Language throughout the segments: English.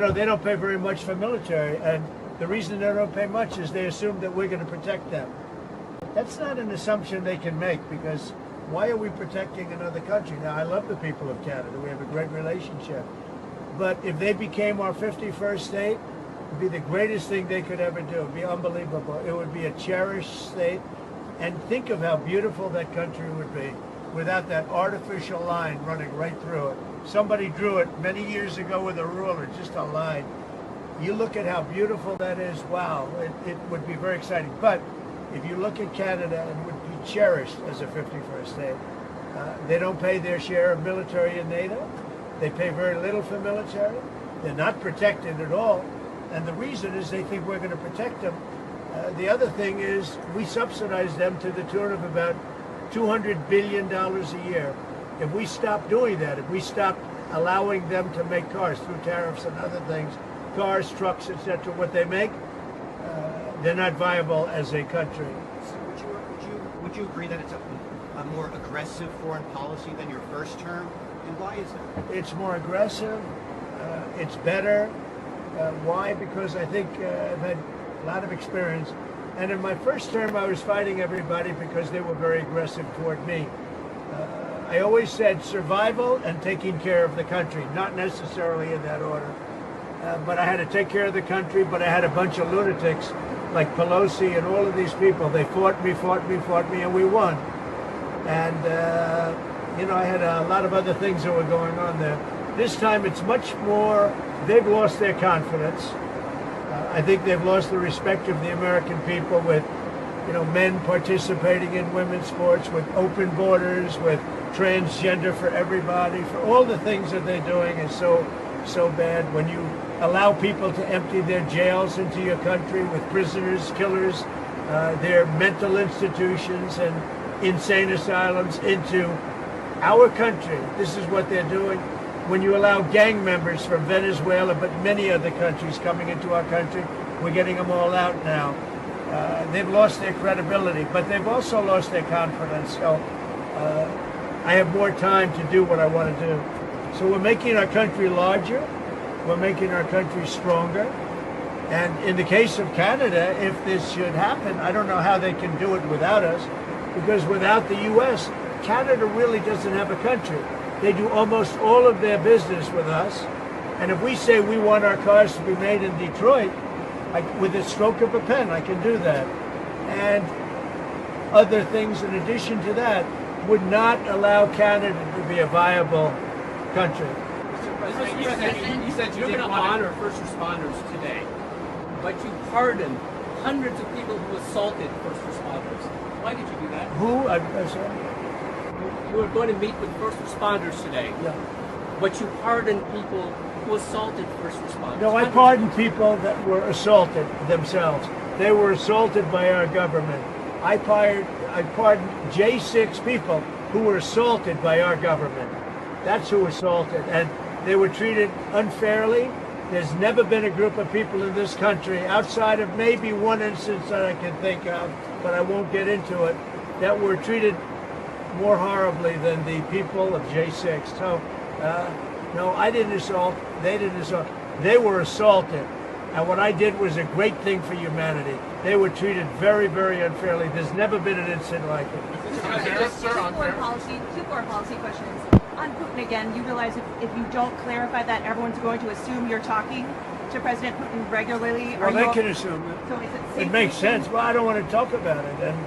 they don't pay very much for military, and the reason they don't pay much is they assume that we're going to protect them. That's not an assumption they can make, because why are we protecting another country? Now, I love the people of Canada. We have a great relationship. But if they became our 51st state, it would be the greatest thing they could ever do. It would be unbelievable. It would be a cherished state. And think of how beautiful that country would be without that artificial line running right through it. Somebody drew it many years ago with a ruler, just a line. You look at how beautiful that is, wow, it would be very exciting. But if you look at Canada, it would be cherished as a 51st state. They don't pay their share of military in NATO. They pay very little for military. They're not protected at all. And the reason is they think we're going to protect them. The other thing is we subsidize them to the tune of about $200 billion a year. If we stop doing that, if we stop allowing them to make cars through tariffs and other things, cars, trucks, etc., what they make, they're not viable as a country. So would you agree that it's a more aggressive foreign policy than your first term? And why is that? It's more aggressive. It's better. Why? Because I think I've had a lot of experience. And in my first term, I was fighting everybody because they were very aggressive toward me. I always said survival and taking care of the country, not necessarily in that order. But I had to take care of the country, but I had a bunch of lunatics like Pelosi and all of these people. They fought me, and we won. And, I had a lot of other things that were going on there. This time it's much more, they've lost their confidence. I think they've lost the respect of the American people with, men participating in women's sports, with open borders, with transgender for everybody, for all the things that they're doing is so bad. When you allow people to empty their jails into your country with prisoners, killers, their mental institutions and insane asylums into our country, this is what they're doing. When you allow gang members from Venezuela, but many other countries coming into our country, we're getting them all out now. They've lost their credibility, but they've also lost their confidence. So I have more time to do what I want to do. So we're making our country larger. We're making our country stronger. And in the case of Canada, if this should happen, I don't know how they can do it without us, because without the U.S., Canada really doesn't have a country. They do almost all of their business with us. And if we say we want our cars to be made in Detroit, with a stroke of a pen, I can do that. And other things in addition to that would not allow Canada to be a viable country. Mr. President, you said you didn't want to honor first responders today, but you pardoned hundreds of people who assaulted first responders. Why did you do that? Who? I'm sorry. You were going to meet with first responders today, Yeah. but you pardoned people who assaulted first responders. No, I pardoned people that were assaulted themselves. They were assaulted by our government. I pardoned J6 people who were assaulted by our government. That's who assaulted, and they were treated unfairly. There's never been a group of people in this country, outside of maybe one instance that I can think of, but I won't get into it, that were treated more horribly than the people of J6. So, no, I didn't assault. They didn't assault. They were assaulted. And what I did was a great thing for humanity. They were treated very, very unfairly. There's never been an incident like it. Two foreign policy questions. On Putin again, you realize if you don't clarify that, everyone's going to assume you're talking to President Putin regularly. Well, they can assume it. So is it safe It makes to assume? sense. Well, I don't want to talk about it. And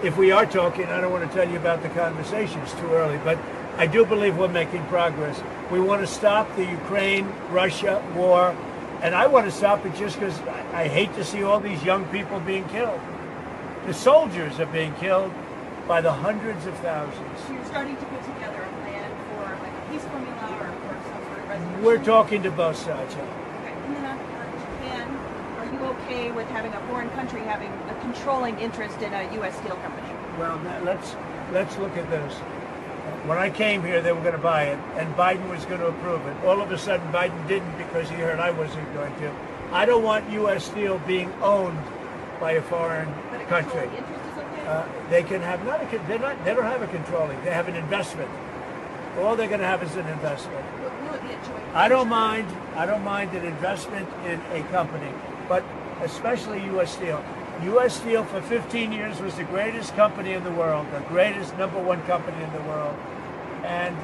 if we are talking, I don't want to tell you about the conversation. It's too early. But I do believe we're making progress. We want to stop the Ukraine-Russia war. And I want to stop it just because I hate to see all these young people being killed. The soldiers are being killed by the hundreds of thousands. So you're starting to put together a plan for like a peace formula or some sort of resolution? We're talking to both sides. Yeah. Okay. And then on Japan, are you okay with having a foreign country having a controlling interest in a U.S. steel company? Well, let's look at this. When I came here, they were going to buy it, and Biden was going to approve it. All of a sudden, Biden didn't because he heard I wasn't going to. I don't want U.S. steel being owned by a foreign But a country. controlling interest is okay? They can have they don't have a controlling. They have an investment. All they're going to have is an investment. Will it be a joint? I don't mind an investment in a company, but especially U.S. Steel. U.S. Steel for 15 years was the greatest company in the world, the greatest #1 company in the world. And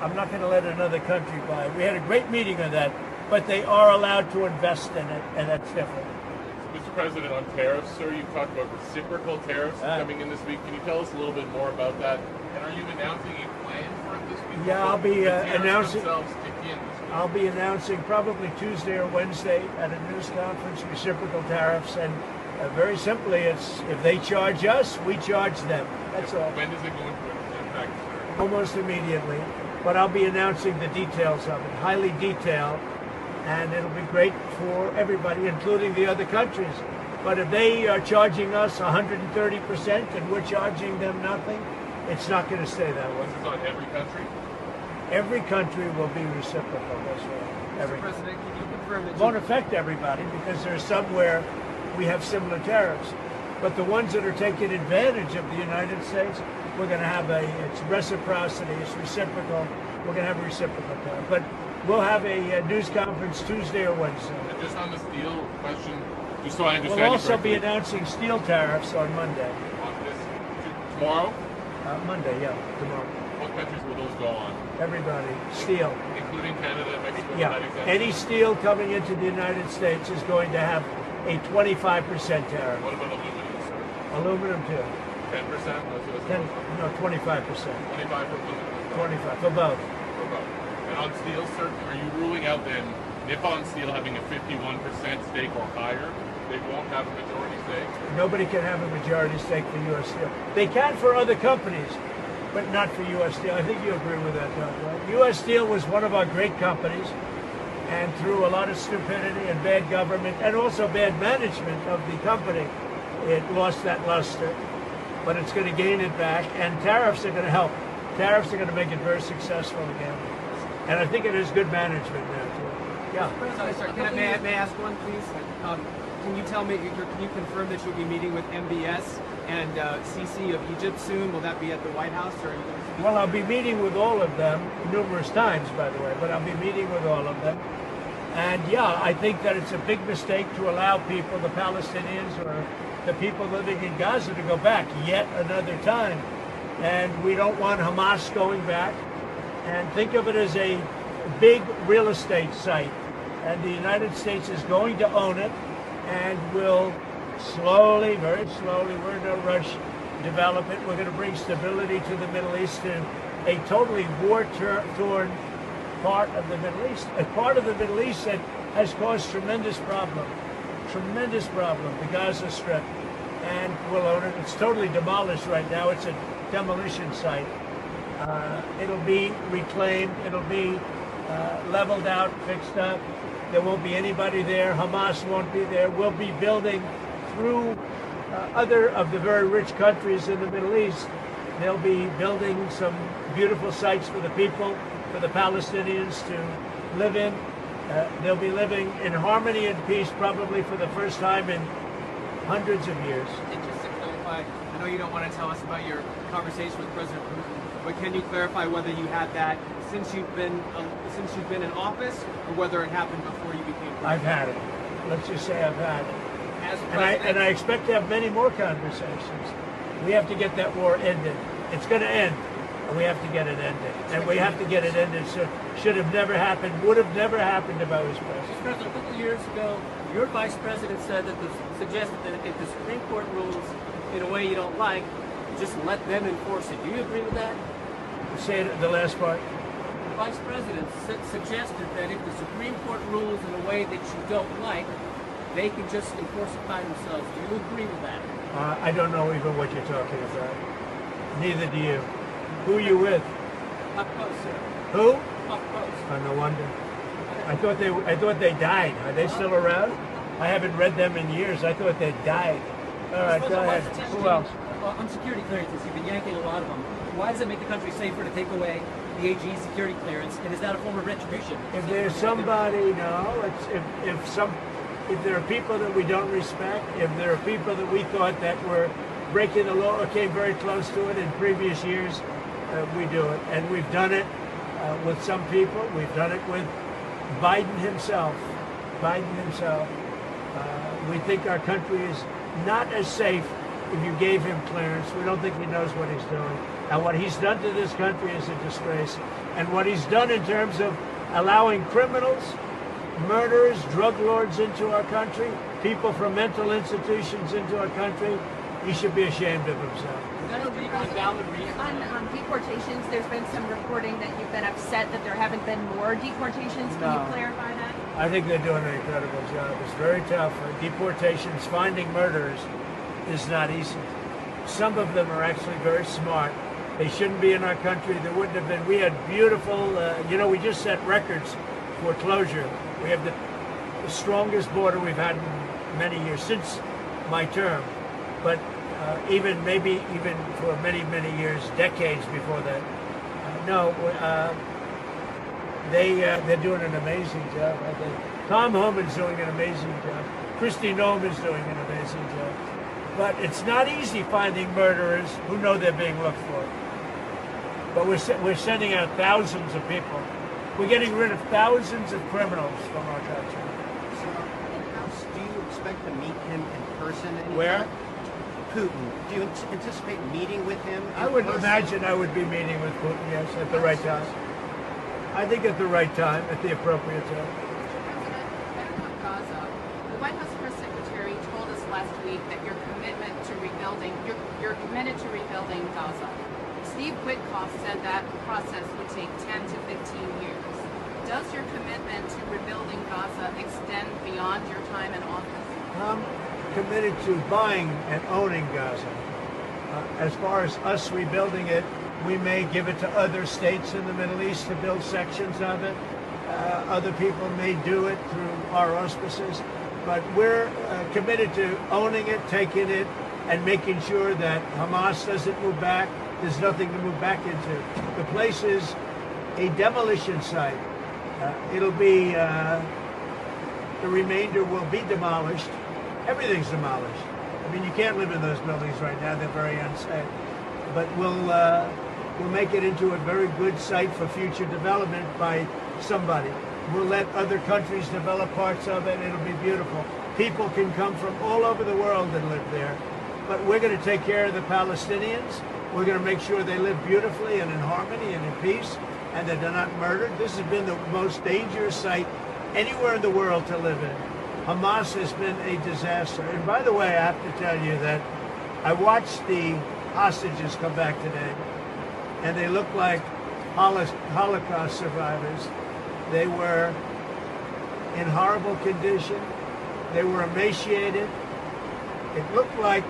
I'm not going to let another country buy it. We had a great meeting on that, but they are allowed to invest in it, and that's different. Mr. President, on tariffs, sir, you talked about reciprocal tariffs coming in this week. Can you tell us a little bit more about that? And are you announcing a plan for it this week? Yeah, I'll be announcing. Themselves kick in this week? I'll be announcing probably Tuesday or Wednesday at a news conference reciprocal tariffs, and very simply, it's if they charge us, we charge them. That's all. When does it go into effect, sir? Almost immediately. But I'll be announcing the details of it, highly detailed, and it'll be great for everybody, including the other countries. But if they are charging us 130% and we're charging them nothing, it's not going to stay that way. This is on every country? Every country will be reciprocal. That's right. Every. Mr. President, can you confirm that It won't affect everybody because there's somewhere we have similar tariffs. But the ones that are taking advantage of the United States, we're going to have it's reciprocity, it's reciprocal. We're going to have a reciprocal tariff. But we'll have a news conference Tuesday or Wednesday. And just on the steel question, just so I understand We'll you also be correctly, announcing steel tariffs on Monday. on this, tomorrow, Monday, yeah, tomorrow. what countries will those go on? Everybody, steel. Including Canada and Mexico? Yeah, United States? any steel coming into the United States is going to have a 25% tariff. What about aluminum, sir? Aluminum too. 10%? That's what it's 10, supposed no, 25%. to be. 25 for aluminum. 25 for both. For both. And on steel, sir, are you ruling out then Nippon Steel having a 51% stake or higher? They won't have a majority stake? Nobody can have a majority stake for U.S. Steel. They can for other companies, but not for U.S. Steel. I think you agree with that, don't you? Right? U.S. Steel was one of our great companies, and through a lot of stupidity and bad government and also bad management of the company, it lost that luster. But it's going to gain it back, and tariffs are going to help. Tariffs are going to make it very successful again. And I think it is good management now, too. Yeah. May I ask one, please? Can you tell me, can you confirm that you'll be meeting with MBS and Sisi of Egypt soon? Will that be at the White House, or are you going to speak? Well, I'll be meeting with all of them numerous times, by the way, but I'll be meeting with all of them. And yeah, I think that it's a big mistake to allow people, the Palestinians or the people living in Gaza, to go back yet another time. And we don't want Hamas going back. And think of it as a big real estate site. And the United States is going to own it and will slowly, very slowly, we're in no rush, develop it. We're going to bring stability to the Middle East, to a totally war-torn part of the Middle East, a part of the Middle East that has caused tremendous problem, the Gaza Strip, and we'll own it. It's totally demolished right now. It's a demolition site. It'll be reclaimed. It'll be leveled out, fixed up. There won't be anybody there. Hamas won't be there. We'll be building through other of the very rich countries in the Middle East. They'll be building some beautiful sites for the people, for the Palestinians to live in. They'll be living in harmony and peace probably for the first time in hundreds of years. And just to clarify, I know you don't want to tell us about your conversation with President Putin, but can you clarify whether you had that since you've been in office, or whether it happened before you became president? I've had it. Let's just say I've had it. As And president, I expect to have many more conversations. We have to get that war ended. It's going to end, and we have to get it ended. And we have to get it ended. So should have never happened, would have never happened if I was president. Mr. President, a couple of years ago, your vice president suggested that if the Supreme Court rules in a way you don't like, just let them enforce it. Do you agree with that? Say it, the last part. The vice president suggested that if the Supreme Court rules in a way that you don't like, they can just enforce it by themselves. Do you agree with that? I don't know even what you're talking about. Neither do you. Who are you with? Up close, sir. Who? Up close. Oh, no wonder. I thought they died. Are they still around? I haven't read them in years. I thought they died. All right, go ahead. Who else? On security clearances, you've been yanking a lot of them. Why does it make the country safer to take away the AG's security clearance? And is that a form of retribution? If there's somebody, no. If there are people that we don't respect, if there are people that we thought that were breaking the law or came very close to it in previous years, we do it. And we've done it. with some people. We've done it with Biden himself. We think our country is not as safe if you gave him clearance. We don't think he knows what he's doing. And what he's done to this country is a disgrace. And what he's done in terms of allowing criminals, murderers, drug lords into our country, people from mental institutions into our country, he should be ashamed of himself. Is that a valid reason? On deportations, there's been some reporting that you've been upset that there haven't been more deportations. Can No. you clarify that? I think they're doing an incredible job. It's very tough. Deportations, finding murderers is not easy. Some of them are actually very smart. They shouldn't be in our country. There wouldn't have been. We had beautiful, we just set records for closure. We have the strongest border we've had in many years since my term. But even for many, many years, decades before that. They're doing an amazing job. I think Tom Homan's doing an amazing job. Kristi Noem's doing an amazing job. But it's not easy finding murderers who know they're being looked for. But we're sending out thousands of people. We're getting rid of thousands of criminals from our country. Do you expect to meet him in person anytime? Where? Putin. Do you anticipate meeting with him? I would imagine I would be meeting with Putin, yes, at the right time. I think at the right time, at the appropriate time. Gaza. The White House press secretary told us last week that you're committed to rebuilding Gaza. Steve Witkoff said that process would take 10 to 15 years. Does your commitment to rebuilding Gaza extend beyond your time in office? I'm committed to buying and owning Gaza. As far as us rebuilding it, we may give it to other states in the Middle East to build sections of it. Other people may do it through our auspices. But we're committed to owning it, taking it, and making sure that Hamas doesn't move back. There's nothing to move back into. The place is a demolition site. It'll be, the remainder will be demolished. Everything's demolished. I mean, you can't live in those buildings right now. They're very unsafe. But we'll make it into a very good site for future development by somebody. We'll let other countries develop parts of it. It'll be beautiful. People can come from all over the world and live there. But we're going to take care of the Palestinians. We're going to make sure they live beautifully and in harmony and in peace, and that they're not murdered. This has been the most dangerous site anywhere in the world to live in. Hamas has been a disaster. And by the way, I have to tell you that I watched the hostages come back today, and they look like Holocaust survivors. They were in horrible condition. They were emaciated. It looked like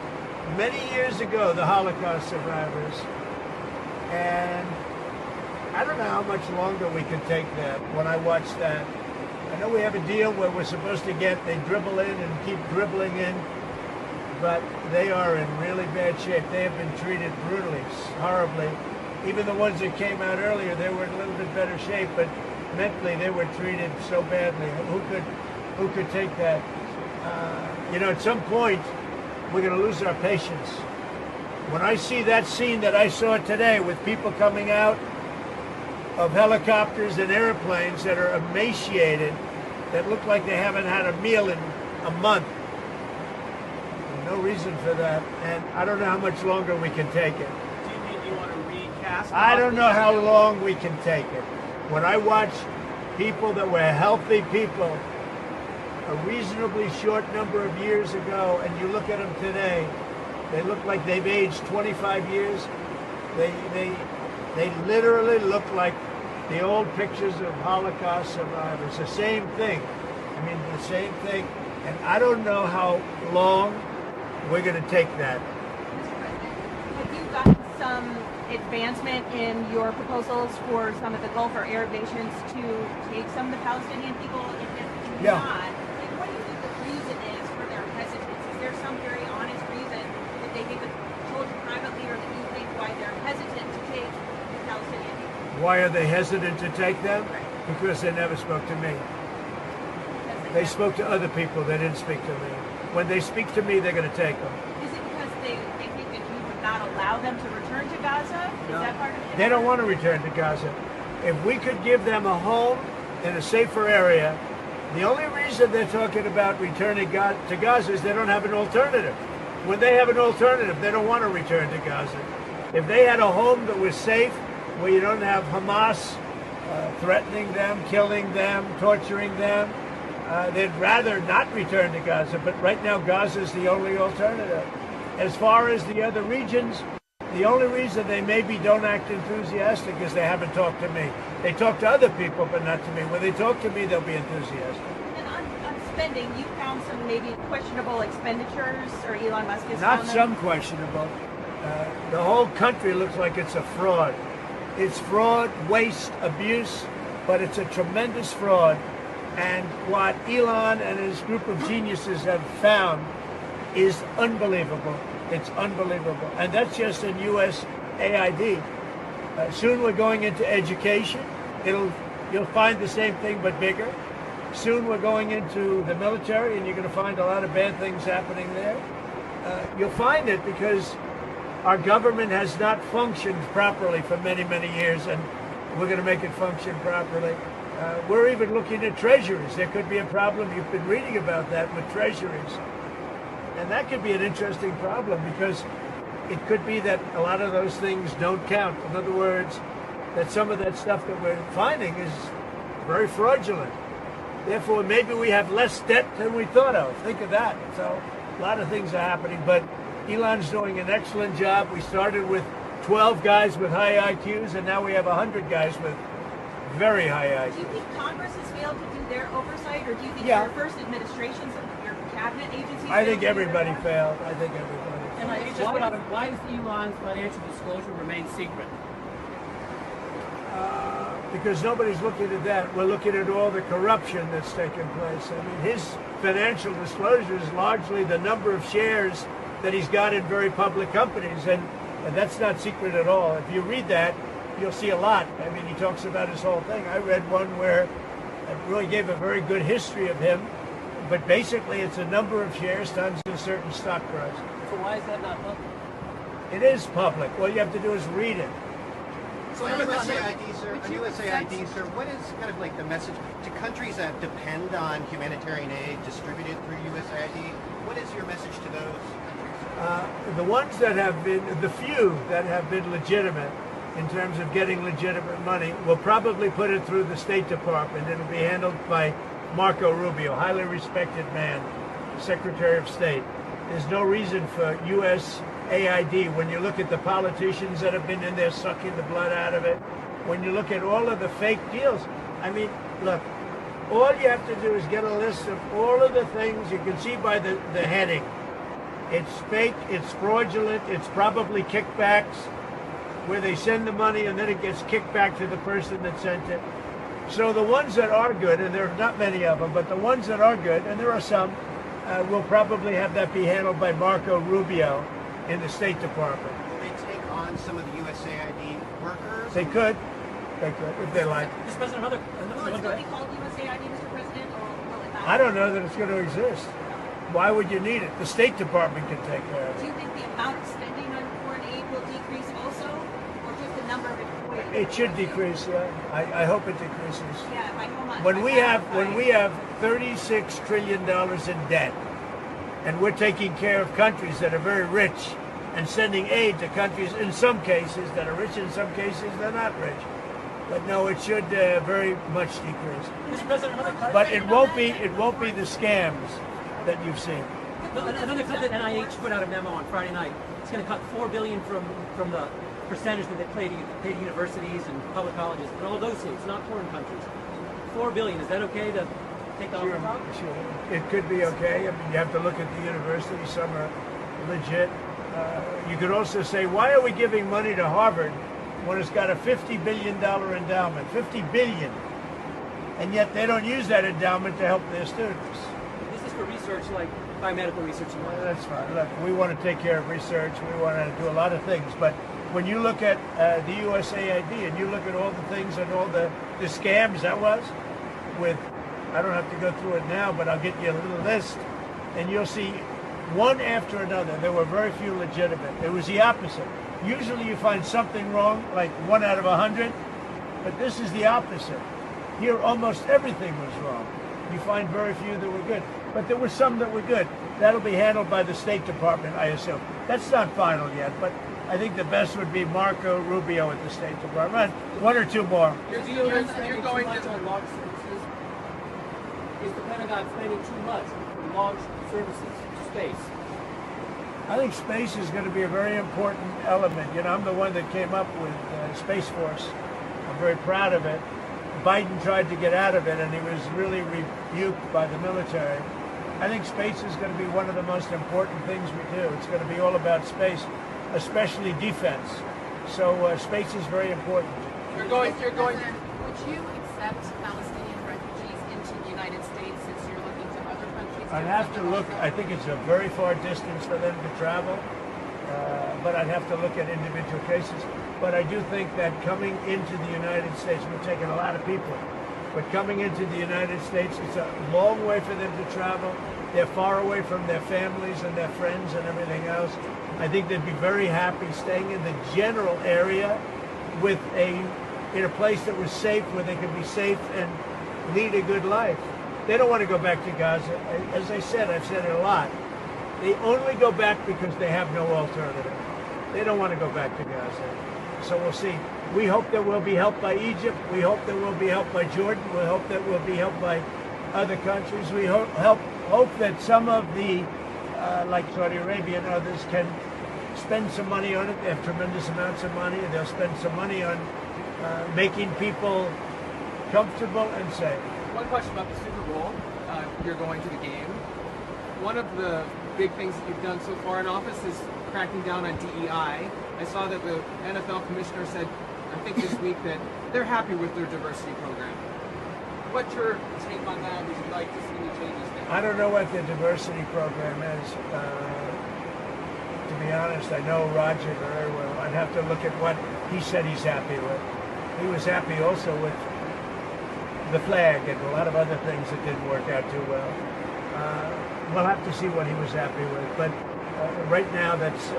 many years ago, the Holocaust survivors. And I don't know how much longer we can take that when I watch that. I know we have a deal where we're supposed to they dribble in and keep dribbling in, but they are in really bad shape. They have been treated brutally, horribly. Even the ones that came out earlier, they were in a little bit better shape, but mentally they were treated so badly. Who could take that? At some point, we're going to lose our patience. When I see that scene that I saw today with people coming out of helicopters and airplanes that are emaciated, that look like they haven't had a meal in a month, no reason for that. And I don't know how much longer we can take it. Do you think you want to recast? I don't know how long we can take it. When I watch people that were healthy people a reasonably short number of years ago, and you look at them today, they look like they've aged 25 years. They literally look like the old pictures of Holocaust survivors. The same thing. I mean, the same thing. And I don't know how long we're going to take that. Have you gotten some advancement in your proposals for some of the Gulf or Arab nations to take some of the Palestinian people? If Yeah. not, what do you think the reason is for their hesitance? Is there some very honest reason that they haven't told you privately, or that you think why they're hesitant to take the Palestinian people? Why are they hesitant to take them? Because they never spoke to me. They spoke to other people. They didn't speak to me. When they speak to me, they're going to take them. Is it because they think that you would not allow them to return to Gaza? Is that part of it? They don't want to return to Gaza. If we could give them a home in a safer area, the only reason they're talking about returning to Gaza is they don't have an alternative. When they have an alternative, they don't want to return to Gaza. If they had a home that was safe, where you don't have Hamas threatening them, killing them, torturing them, they'd rather not return to Gaza. But right now, Gaza is the only alternative. As far as the other regions, the only reason they maybe don't act enthusiastic is they haven't talked to me. They talk to other people, but not to me. When they talk to me, they'll be enthusiastic. And on spending, you found some maybe questionable expenditures, or Elon Musk has Not found them? some questionable. The whole country looks like it's a fraud. It's fraud, waste, abuse, but it's a tremendous fraud. And what Elon and his group of geniuses have found is unbelievable. It's unbelievable. And that's just in USAID. Soon we're going into education. You'll find the same thing, but bigger. Soon we're going into the military, and you're going to find a lot of bad things happening there. You'll find it because our government has not functioned properly for many, many years, and we're going to make it function properly. We're even looking at treasuries. There could be a problem. You've been reading about that with treasuries. And that could be an interesting problem because it could be that a lot of those things don't count. In other words, that some of that stuff that we're finding is very fraudulent. Therefore, maybe we have less debt than we thought of. Think of that. So a lot of things are happening, but Elon's doing an excellent job. We started with 12 guys with high IQs, and now we have 100 guys with very high IQs. Do you think Congress has failed to do their oversight, or do you think Yeah. your first administrations of your cabinet agencies? I think failed to do their everybody part? failed. I think everybody And failed. I just put out, why does Elon's financial disclosure remain secret? Because nobody's looking at that. We're looking at all the corruption that's taken place. I mean, his financial disclosure is largely the number of shares that he's got in very public companies, and that's not secret at all. If you read that, you'll see a lot. I mean, he talks about his whole thing. I read one where it really gave a very good history of him, but basically it's a number of shares times a certain stock price. So why is that not public? It is public. All you have to do is read it. So on USAID, sir, what is kind of like the message to countries that depend on humanitarian aid distributed through USAID? What is your message to those? The ones that have been, the few that have been legitimate in terms of getting legitimate money, will probably put it through the State Department. It'll be handled by Marco Rubio, highly respected man, Secretary of State. There's no reason for USAID, when you look at the politicians that have been in there sucking the blood out of it, when you look at all of the fake deals, I mean, look, all you have to do is get a list of all of the things you can see by the heading. It's fake, it's fraudulent, it's probably kickbacks, where they send the money and then it gets kicked back to the person that sent it. So the ones that are good, and there are not many of them, but the ones that are good, and there are some, will probably have that be handled by Marco Rubio in the State Department. Will they take on some of the USAID workers? They could, if they like. Mr. President, another Will it still be called USAID, Mr. President, or will it not? I don't know that it's going to exist. Why would you need it? The State Department can take care of Do it. you think the amount of spending on foreign aid will decrease also, or just the number of employees? It should decrease, yeah. I hope it decreases. Yeah, by how much? When By we half, have $36 trillion in debt, and we're taking care of countries that are very rich and sending aid to countries in some cases that are rich, in some cases they're not rich. But no, it should very much decrease. Mr. President, another But it won't be the scams that you've seen. Another cut that NIH put out a memo on Friday night. It's going to cut $4 billion from the percentage that they pay to universities and public colleges, and all those states, not foreign countries. $4 billion. Is that okay to take off the top? Sure. It could be okay. I mean, you have to look at the universities. Some are legit. You could also say, why are we giving money to Harvard when it's got a $50 billion endowment? $50 billion. And yet they don't use that endowment to help their students. This is for research like biomedical research and Well, that's fine. Look, we want to take care of research. We want to do a lot of things. But when you look at the USAID and you look at all the things and all the scams that was with, I don't have to go through it now, but I'll get you a little list, and you'll see one after another. There were very few legitimate. It was the opposite. Usually you find something wrong, like 1 out of 100, But this is the opposite. Here, almost everything was wrong. You find very few that were good. But there were some that were good. That'll be handled by the State Department, I assume. That's not final yet, but I think the best would be Marco Rubio at the State Department. One or two more. You're going to launch services. Is the Pentagon spending too much to launch services to space? I think space is going to be a very important element. You know, I'm the one that came up with Space Force. I'm very proud of it. Biden tried to get out of it, and he was really rebuked by the military. I think space is going to be one of the most important things we do. It's going to be all about space, especially defense. So space is very important. You're going. Would you accept Palestinian refugees into the United States since you're looking to other countries? I'd have to look. I think it's a very far distance for them to travel, but I'd have to look at individual cases. But I do think that coming into the United States, we're taking a lot of people, but coming into the United States, it's a long way for them to travel. They're far away from their families and their friends and everything else. I think they'd be very happy staying in the general area with in a place that was safe, where they could be safe and lead a good life. They don't want to go back to Gaza. As I said, I've said it a lot. They only go back because they have no alternative. They don't want to go back to Gaza. So we'll see. We hope that we'll be helped by Egypt. We hope that we'll be helped by Jordan. We hope that we'll be helped by other countries. We hope that some of the, like Saudi Arabia and others, can spend some money on it. They have tremendous amounts of money. They'll spend some money on making people comfortable and safe. One question about the Super Bowl. You're going to the game. One of the big things that you've done so far in office is cracking down on DEI. I saw that the NFL commissioner said, I think this week, that they're happy with their diversity program. What's your take on that? Would you like to see any changes there? I don't know what the diversity program is. To be honest, I know Roger very well. I'd have to look at what he said he's happy with. He was happy also with the flag and a lot of other things that didn't work out too well. We'll have to see what he was happy with. But right now, that's,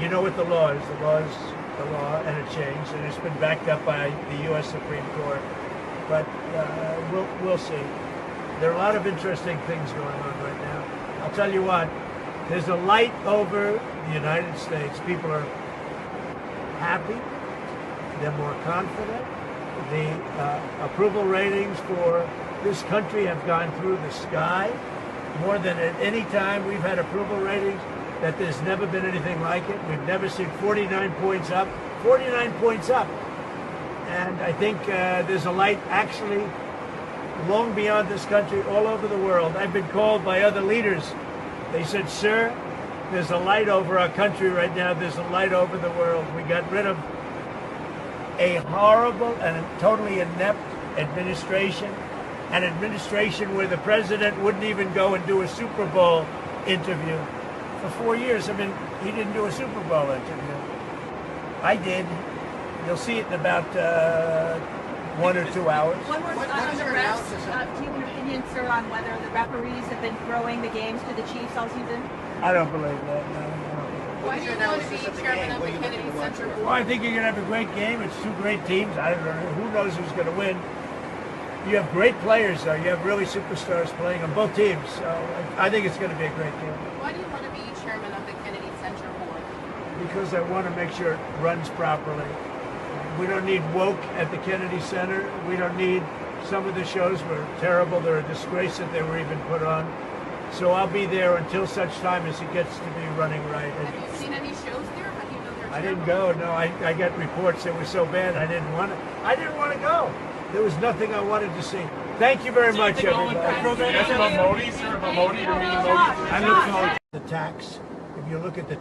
you know what the law is. The law is the law, and it changed, and it's been backed up by the U.S. Supreme Court. But we'll see. There are a lot of interesting things going on right now. I'll tell you what, there's a light over the United States. People are happy. They're more confident. The approval ratings for this country have gone through the sky. More than at any time we've had approval ratings that there's never been anything like it. We've never seen 49 points up. 49 points up. And I think there's a light actually long beyond this country, all over the world. I've been called by other leaders. They said, sir, there's a light over our country right now. There's a light over the world. We got rid of a horrible and totally inept administration, an administration where the president wouldn't even go and do a Super Bowl interview. For 4 years, I mean, he didn't do a Super Bowl interview. I did. You'll see it in about 1 or 2 hours. One more on the refs. Do you have an opinion, sir, on whether the referees have been throwing the games to the Chiefs all season? I don't believe that, no. Why do you want to be chairman of the Kennedy Center Board? Well, I think you're going to have a great game. It's two great teams. I don't know. Who knows who's going to win? You have great players, though. You have really superstars playing on both teams. So I think it's going to be a great game. Why do you want to be chairman of the Kennedy Center Board? Because I want to make sure it runs properly. We don't need woke at the Kennedy Center. We don't need, some of the shows were terrible. They're a disgrace that they were even put on. So I'll be there until such time as it gets to be running right. Have you seen any shows there? How do you know they're I didn't terrible? go. No, I got reports that were so bad I didn't want to. I didn't want to go. There was nothing I wanted to see. Thank you very much, everybody. Yes, about Modi, sir, about Modi, you're meeting Modi. I look forward to the tax. If you look at the